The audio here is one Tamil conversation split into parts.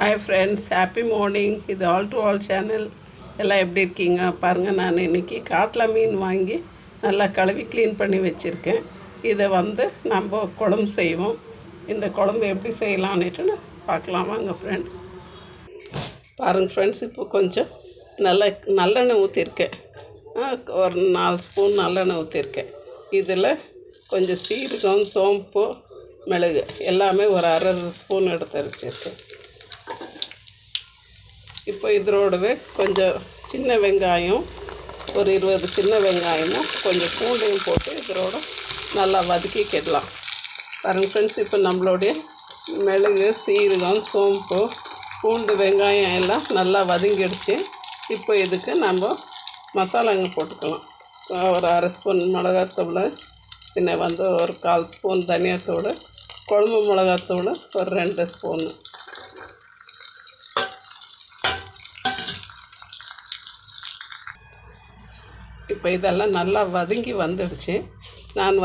Hi friends, happy morning. இது ஆல் டு ஆல் சேனல். எல்லாம் எப்படி இருக்கீங்க பாருங்கள். நான் இன்றைக்கி காட்டில் மீன் வாங்கி நல்லா கழுவி க்ளீன் பண்ணி வச்சுருக்கேன். இதை நம்ம குழம்பு செய்வோம். இந்த குழம்பு எப்படி செய்யலான்னுட்டு பார்க்கலாம் வாங்க ஃப்ரெண்ட்ஸ். பாருங்கள் ஃப்ரெண்ட்ஸ், இப்போ கொஞ்சம் நல்லெண்ணெய் ஊற்றிருக்கேன். ஒரு 4 ஸ்பூன் நல்லெண்ணெய் ஊற்றிருக்கேன். இதில் கொஞ்சம் சீரகம், சோம்பு, மிளகு எல்லாமே ஒரு 1/2 ஸ்பூன் எடுத்து வச்சுருக்கேன். இப்போ இதோடவே கொஞ்சம் சின்ன வெங்காயம், ஒரு 20 சின்ன வெங்காயமும் கொஞ்சம் பூண்டையும் போட்டு இதோட நல்லா வதக்கிக்கிடலாம். பாருங்க ஃப்ரெண்ட்ஸ், இப்போ நம்மளுடைய மிளகு, சீரகம், சோம்பு, பூண்டு, வெங்காயம் எல்லாம் நல்லா வதங்கிடுச்சு. இப்போ இதுக்கு நம்ம மசாலாங்க போட்டுக்கலாம். ஒரு 1/2 ஸ்பூன் மிளகாத்தூள், பின்ன ஒரு 1/4 ஸ்பூன் தனியாத்தூள், குழம்பு மிளகாத்தூள் ஒரு 2 ஸ்பூன். இப்போ இதெல்லாம் நல்லா வதங்கி வந்துடுச்சு. நான்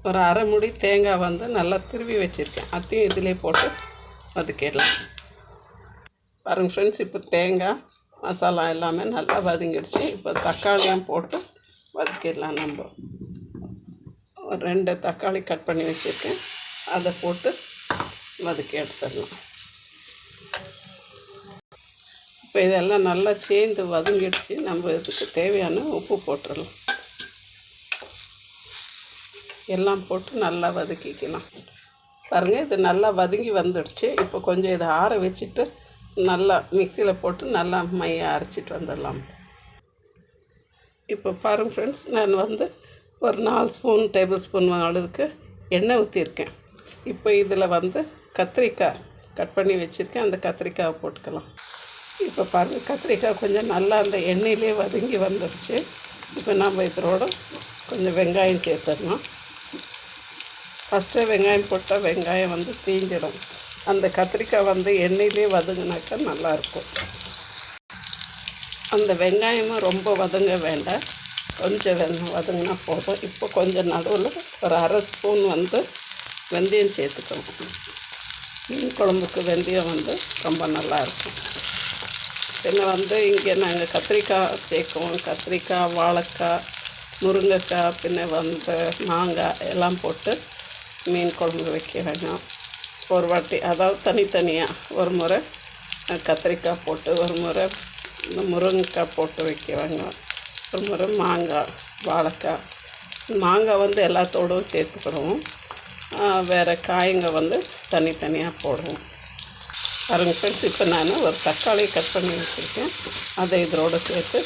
ஒரு 1/2 மூடி தேங்காய் நல்லா திருவி வச்சுருக்கேன். அதையும் இதிலே போட்டு வதக்கிடலாம். பாருங்க ஃப்ரெண்ட்ஸ், இப்போ தேங்காய் மசாலா எல்லாமே நல்லா வதங்கிடுச்சு. இப்போ தக்காளியும் போட்டு வதக்கிடலாம். நம்ம ஒரு 2 தக்காளி கட் பண்ணி வச்சுருக்கேன், அதை போட்டு வதக்கி எடுத்துடலாம். இப்போ இதெல்லாம் நல்லா சேர்ந்து வதங்கிடுச்சு. நம்ம இதுக்கு தேவையான உப்பு போட்டுடலாம். எல்லாம் போட்டு நல்லா வதக்கிக்கலாம். பாருங்கள், இது நல்லா வதங்கி வந்துடுச்சு. இப்போ கொஞ்சம் இதை ஆற வச்சுட்டு நல்லா மிக்சியில் போட்டு நல்லா மையை அரைச்சிட்டு வந்துடலாம். இப்போ பாருங்கள் ஃப்ரெண்ட்ஸ், நான் ஒரு 4 டேபிள் ஸ்பூன் அளவுக்கு எண்ணெய் ஊற்றிருக்கேன். இப்போ இதில் கத்திரிக்காய் கட் பண்ணி வச்சுருக்கேன். அந்த கத்திரிக்காயை போட்டுக்கலாம். இப்போ பாருங்கள், கத்திரிக்காய் கொஞ்சம் நல்லா அந்த எண்ணெயிலே வதங்கி வந்துடுச்சு. இப்போ நம்ம இதோட கொஞ்சம் வெங்காயம் சேர்த்துடணும். ஃபஸ்ட்டு வெங்காயம் போட்டால் வெங்காயம் தீஞ்சிடும். அந்த கத்திரிக்காய் எண்ணெயிலே வதங்கினாக்கா நல்லாயிருக்கும். அந்த வெங்காயமும் ரொம்ப வதங்க வேண்டாம், கொஞ்சம் வதங்கினா போதும். இப்போ கொஞ்சம் நடுவில் ஒரு 1/2 ஸ்பூன் வெந்தயம் சேர்த்துக்கணும். மீன் குழம்புக்கு வெந்தயம் ரொம்ப நல்லாயிருக்கும். பின்ன இங்கே நாங்கள் கத்திரிக்காய் சேர்க்குவோம். கத்திரிக்காய், வாழைக்காய், முருங்கைக்காய், பின்ன மாங்காய் எல்லாம் போட்டு மீன் குழம்பு வைக்க வேணும். ஒரு வாட்டி அதாவது தனித்தனியாக ஒரு முறை கத்திரிக்காய் போட்டு, ஒரு முறை முருங்கைக்காய் போட்டு வைக்க வேணும். ஒரு முறை மாங்காய், வாழைக்காய், மாங்காய் எல்லாத்தோடும் சேர்த்துக்கிடுவோம். வேறு காய்ங்க தனித்தனியாக போடுவோம். பாருங்க ஃப்ரெண்ட்ஸ், இப்போ நான் ஒரு தக்காளி கட் பண்ணி வச்சுருக்கேன். அதை இதோடு சேர்த்து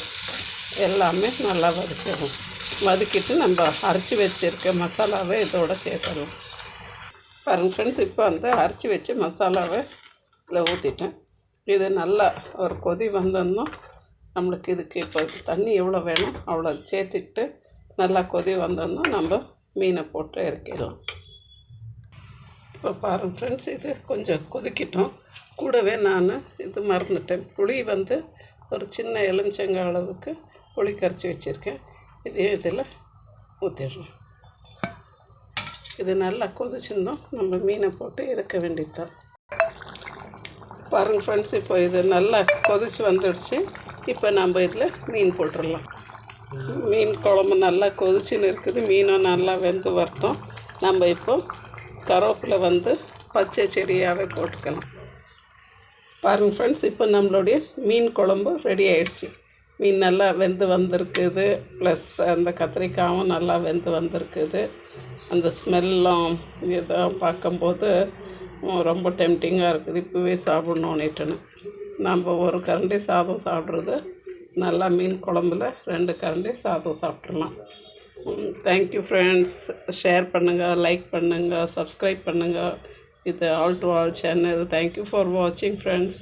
எல்லாமே நல்லா வதக்கிடுவோம். வதக்கிட்டு நம்ம அரைச்சி வச்சுருக்க மசாலாவை இதோடு சேர்த்துடுவோம். பாருங்க ஃப்ரெண்ட்ஸ், இப்போ அரைச்சி வச்சு மசாலாவை இதில் ஊற்றிட்டேன். இது நல்லா ஒரு கொதி வந்தோம்னா நம்மளுக்கு இதுக்கு இப்போ தண்ணி எவ்வளோ வேணும் அவ்வளோ சேர்த்துக்கிட்டு நல்லா கொதி வந்தோம்னா நம்ம மீனை போட்டு இறக்கிடலாம். இப்போ பாருங்கள் ஃப்ரெண்ட்ஸ், இது கொஞ்சம் கொதிக்கிட்டோம். கூடவே நான் இது மறந்துட்டேன், புளி ஒரு சின்ன எலுமிச்சங்காய் அளவுக்கு புளி கரைச்சி வச்சுருக்கேன். இதையும் இதில் ஊற்றிடுறோம். இது நல்லா கொதிச்சிருந்தோம், நம்ம மீனை போட்டு இறக்க வேண்டியதுதான். பாருங்கள் ஃப்ரெண்ட்ஸ், இப்போ இது நல்லா கொதிச்சு வந்துடுச்சு. இப்போ நம்ம இதில் மீன் போட்டுடலாம். மீன் குழம்பு நல்லா கொதிச்சுன்னு இருக்குது. மீனும் நல்லா வெந்து வரட்டும். நம்ம இப்போ கருவேப்பிலை பச்சை செடியாகவே போட்டுக்கலாம். பாருங்கள் ஃப்ரெண்ட்ஸ், இப்போ நம்மளுடைய மீன் குழம்பு ரெடி ஆகிடுச்சு. மீன் நல்லா வெந்து வந்திருக்குது, ப்ளஸ் அந்த கத்திரிக்காயும் நல்லா வெந்து வந்திருக்குது. அந்த ஸ்மெல்லும் இதை பார்க்கும்போது ரொம்ப டெம்டிங்காக இருக்குது. இப்போவே சாப்பிட்ணுன்னுட்டுன்னு நம்ம ஒரு கரண்டி சாதம் சாப்பிட்றது நல்லா மீன் குழம்புல 2 கரண்டி சாதம் சாப்பிட்றலாம். Thank you friends. ஷேர் பண்ணுங்கள், லைக் பண்ணுங்கள், சப்ஸ்கிரைப் பண்ணுங்கள். இது all to all channel. Thank you for வாட்சிங் ஃப்ரெண்ட்ஸ்.